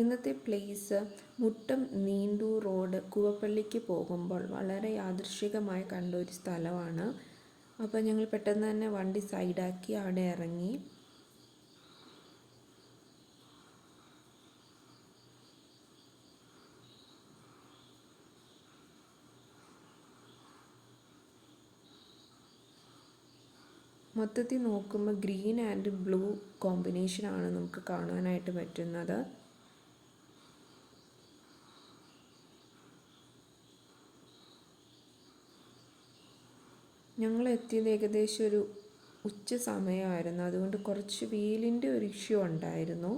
ഇന്നത്തെ place Muttom Neendoor road കൂവപ്പള്ളിക്ക് പോകുമ്പോൾ വളരെ യാദൃശ്ചികമായി കണ്ട ഒരു സ്ഥലമാണ്. അപ്പോൾ ഞങ്ങൾ പെട്ടെന്ന് തന്നെ വണ്ടി സൈഡാക്കി അവിടെ ഇറങ്ങി. മൊത്തത്തിൽ നോക്കുമ്പോൾ ഗ്രീൻ ആൻഡ് ബ്ലൂ കോമ്പിനേഷനാണ് നമുക്ക് കാണാനായിട്ട് പറ്റുന്നത്. ഞങ്ങൾ എത്തിയത് ഏകദേശം ഒരു ഉച്ച സമയമായിരുന്നു, അതുകൊണ്ട് കുറച്ച് വെയിലിൻ്റെ ഒരു ഇഷ്യൂ ഉണ്ടായിരുന്നു.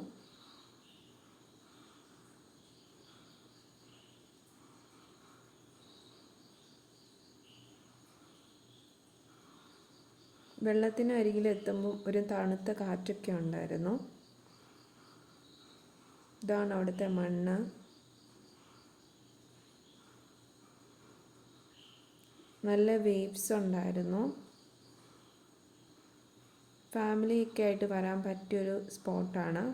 വെള്ളത്തിന് അരികിലെത്തുമ്പോൾ ഒരു തണുത്ത കാറ്റൊക്കെ ഉണ്ടായിരുന്നു. ഇതാണ് അവിടുത്തെ മണ്ണ്. നല്ല വേവ്സ് ഉണ്ടായിരുന്നു. ഫാമിലിയൊക്കെ ആയിട്ട് വരാൻ പറ്റിയൊരു സ്പോട്ടാണ്.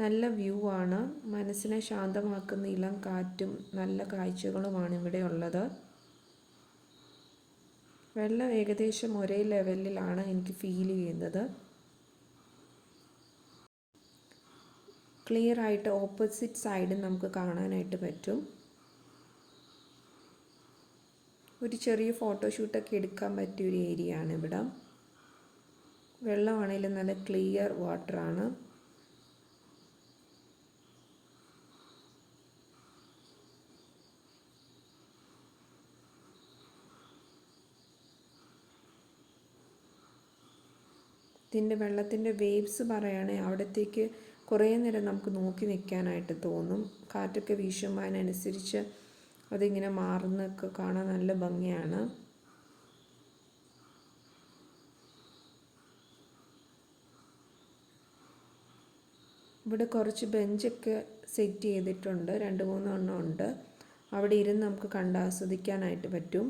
നല്ല വ്യൂ ആണ്. മനസ്സിനെ ശാന്തമാക്കുന്ന ഇളം കാറ്റും നല്ല കാഴ്ചകളുമാണ് ഇവിടെ ഉള്ളത്. വെള്ളം ഏകദേശം ഒരേ ലെവലിലാണ് എനിക്ക് ഫീൽ ചെയ്യുന്നത്. ക്ലിയർ ആയിട്ട് ഓപ്പോസിറ്റ് സൈഡും നമുക്ക് കാണാനായിട്ട് പറ്റും. ഒരു ചെറിയ ഫോട്ടോഷൂട്ടൊക്കെ എടുക്കാൻ പറ്റിയൊരു ഏരിയ ആണ് ഇവിടെ. വെള്ളമാണെങ്കിലും നല്ല ക്ലിയർ വാട്ടറാണ്. ഇതിൻ്റെ വെള്ളത്തിൻ്റെ വേവ്സ് പറയുകയാണെങ്കിൽ അവിടത്തേക്ക് കുറേ നേരം നമുക്ക് നോക്കി നിൽക്കാനായിട്ട് തോന്നും. കാറ്റൊക്കെ വീശുമ്പോൾ അതിനനുസരിച്ച് അതിങ്ങനെ മാറുന്നതൊക്കെ കാണാൻ നല്ല ഭംഗിയാണ്. ഇവിടെ കുറച്ച് ബെഞ്ചൊക്കെ സെറ്റ് ചെയ്തിട്ടുണ്ട്, 2-3 എണ്ണം ഉണ്ട്. അവിടെ ഇരുന്ന് നമുക്ക് കണ്ടാസ്വദിക്കാനായിട്ട് പറ്റും.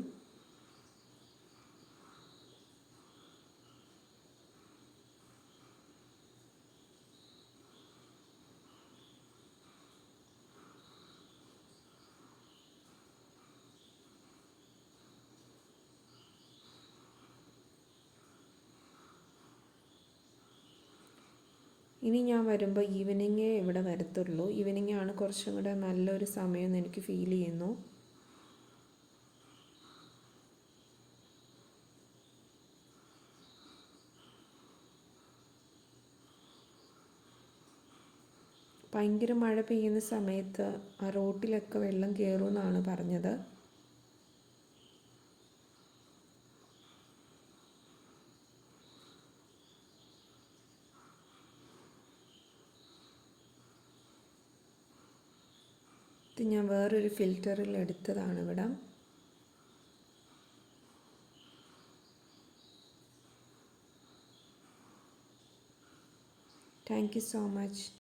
ഇനി ഞാൻ വരുമ്പോൾ ഈവനിങ്ങേ ഇവിടെ വരത്തുള്ളൂ. ഈവനിങ് ആണ് കുറച്ചും കൂടെ നല്ലൊരു സമയം എന്ന് എനിക്ക് ഫീൽ ചെയ്യുന്നു. ഭയങ്കര മഴ പെയ്യുന്ന സമയത്ത് ആ റോട്ടിലൊക്കെ വെള്ളം കയറുമെന്നാണ് പറഞ്ഞത്. ഇത് ഞാൻ വേറൊരു ഫിൽറ്ററിൽ എടുത്തതാണ് ഇവിടെ. Thank you so much.